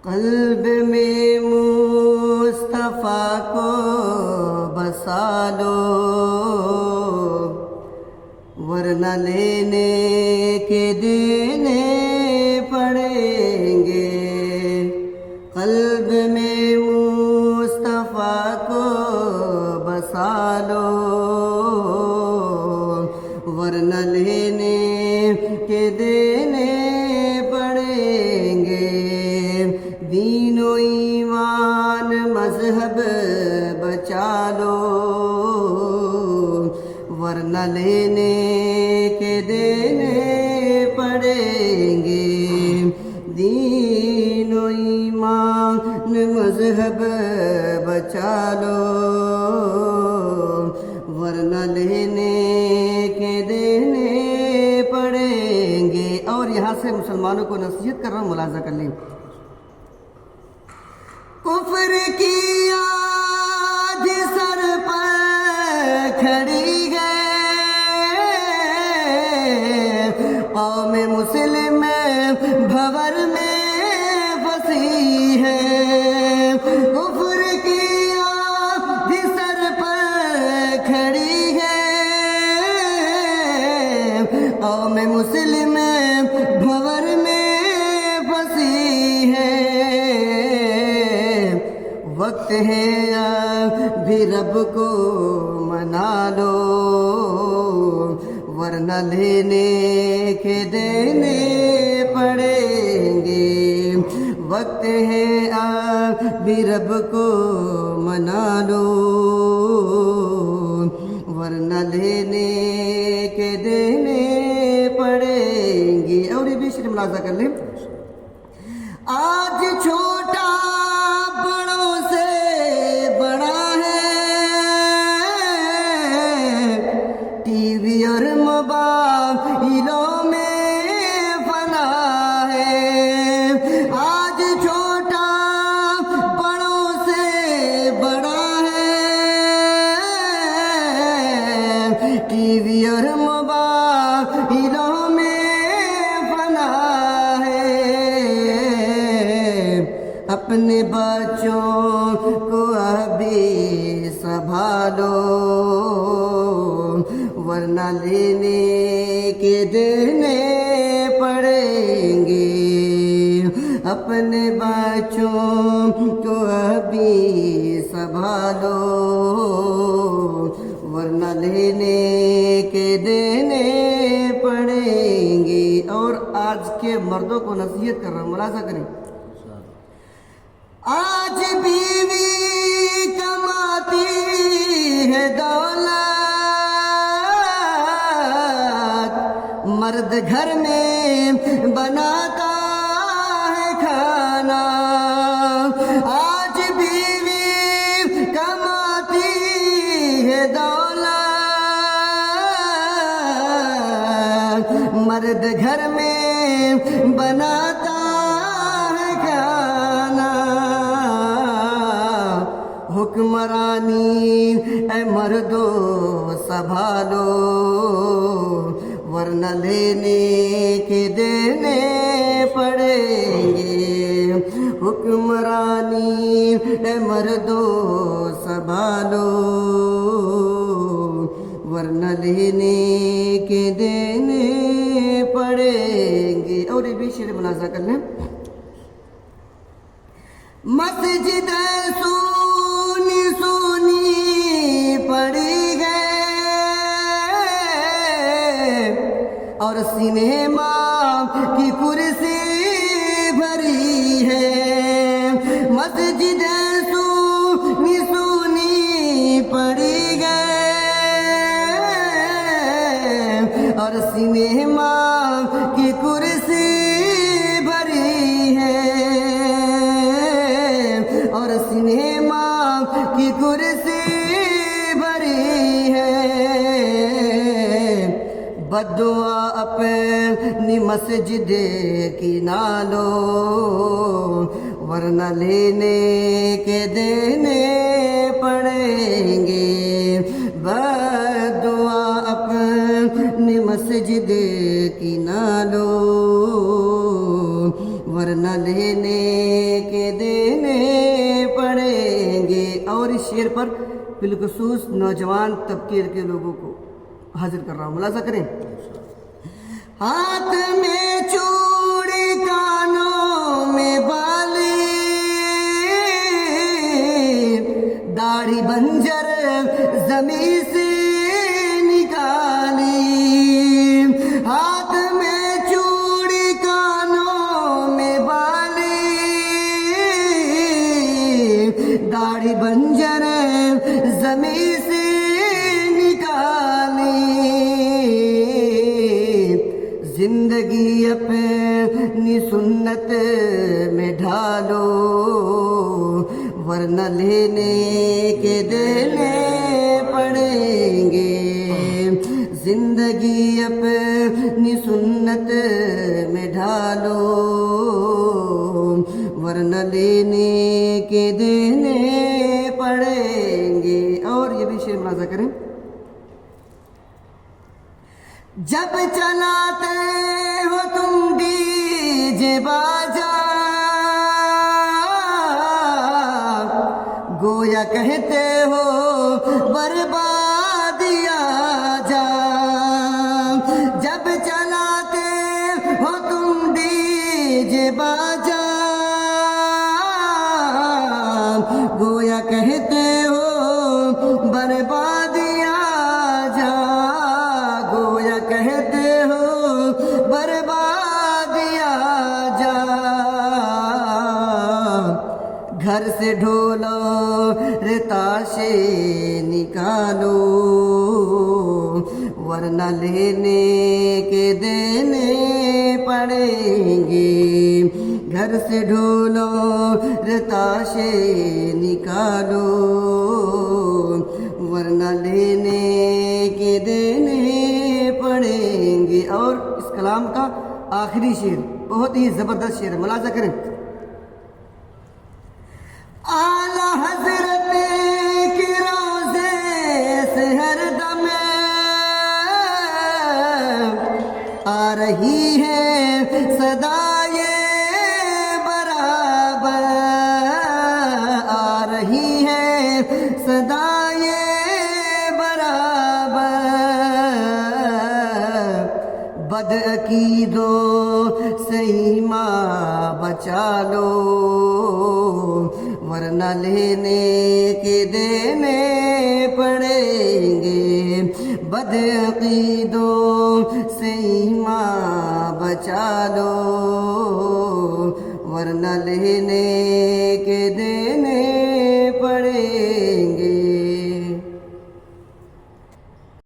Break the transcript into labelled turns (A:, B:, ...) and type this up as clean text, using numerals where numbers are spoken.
A: قلب میں مصطفیٰ کو بسا لو، ورنہ لینے کے دینے پڑیں گے۔ قلب میں مصطفیٰ کو بسا لو، ورنہ لینے کے دینے پڑیں گے۔ دین و ایمان مذہب بچا لو، ورنہ لینے کے دینے پڑیں گے۔ دین و ایمان مذہب بچا لو، ورنہ لینے کے دینے پڑیں گے۔ اور یہاں سے مسلمانوں کو نصیحت کر رہا ہوں، ملاحظہ کر لیں۔ کفر کی آدھ سر پر کھڑی ہے، قوم مسلم بھور میں پھنسی ہے۔ کفر کی آدھ سر پر کھڑی ہے، قوم مسلم بھور میں پھنسی ہے۔ وقت ہے ابھی رب کو منا لو، ورنہ لینے کے دینے پڑیں گے۔ وقت ہے ابھی رب کو منا لو، ورنہ لینے کے دینے پڑیں گے۔ اور یہ بھی شریف ملاحظہ کر لیں۔ آج چھوٹا بڑوں سے بڑا ہے، ٹی وی اور موبائلوں میں فنا ہے۔ آج چھوٹا بڑوں سے بڑا ہے، ٹی وی اور موبائلوں میں فنا ہے۔ اپنے بچوں کو ابھی سنبھالو، ورنہ لینے کے دینے پڑیں گے۔ اپنے بچوں کو ابھی سنبھالو، ورنہ لینے کے دینے پڑیں گے۔ اور آج کے مردوں کو نصیحت کر رہا ہوں، ملاحظہ کریں۔ آج بیوی کماتی ہے دولت، مرد گھر میں بناتا ہے کھانا۔ آج بیوی کماتی ہے دولت، مرد گھر میں بناتا ہے کھانا۔ حکمرانی اے مردو سنبھالو، ورنہ لینے کے دینے پڑیں گے۔ حکمرانی اے مردو سنبھالو، ورنہ لینے کے دینے پڑیں گے۔ اور یہ بھی شعر ملاحظہ کر لیں۔ مسجد سونی سونی پڑی ہے، اور سنیما کی کرسی بھری ہے۔ مسجد سونی سونی پڑی ہے، اور سنیما کی کرسی بھری ہے، اور سنیما کی کرسی بھری ہے۔ بدعا اپنی مسجد کی نہ لو، ورنہ لینے کے دینے پڑیں گے۔ بدعا اپنی مسجد کی نہ لو، ورنہ لینے کے شعر پر بالخصوص نوجوان طبقے کے لوگوں کو حاضر کر رہا ہوں، ملاحظہ کریں۔ ہاتھ میں چوڑی کانوں میں بالی، داڑھی بنجر زمیں سے نکالی، ہاتھ میں چوڑی کانوں میں بالی، داڑھی بنجر زمیں سے نکالی، زندگی اپنی سنت میں ڈھالو ورنہ لینے کے دینے پڑیں گے، زندگی اپنی سنت میں ڈھالو ورنہ لینے کے دینے پڑیں گے۔ اور یہ بھی شعر ملاحظہ کریں۔ جب چلاتے ہو تم ڈی جے باجا، گویا کہتے ہو بربادی آ جا، جب چلاتے ہو تم ڈی جے باجا، گویا کہتے ہو بربادی آ جا، گویا کہتے ہو بربادی آ جا، گھر سے ڈھولو رے تاشے نکالو ورنہ لینے کے دینے پڑیں گے، گھر سے ڈھولو رے تاشے نکالو ورنہ لینے کے دینے پڑیں گے۔ اور اس کلام کا آخری شعر بہت ہی زبردست شعر ہے، ملاحظہ کریں۔ اعلیٰ حضرت کے روضے سے ہر دم آ رہی ہے صدائے برابر، آ رہی ہے صدائے برابر، بد عقیدوں سے ایمان بچا لو ورنہ لینے کے دینے پڑیں گے، بد عقیدوں سے ایمان بچا لو ورنہ لینے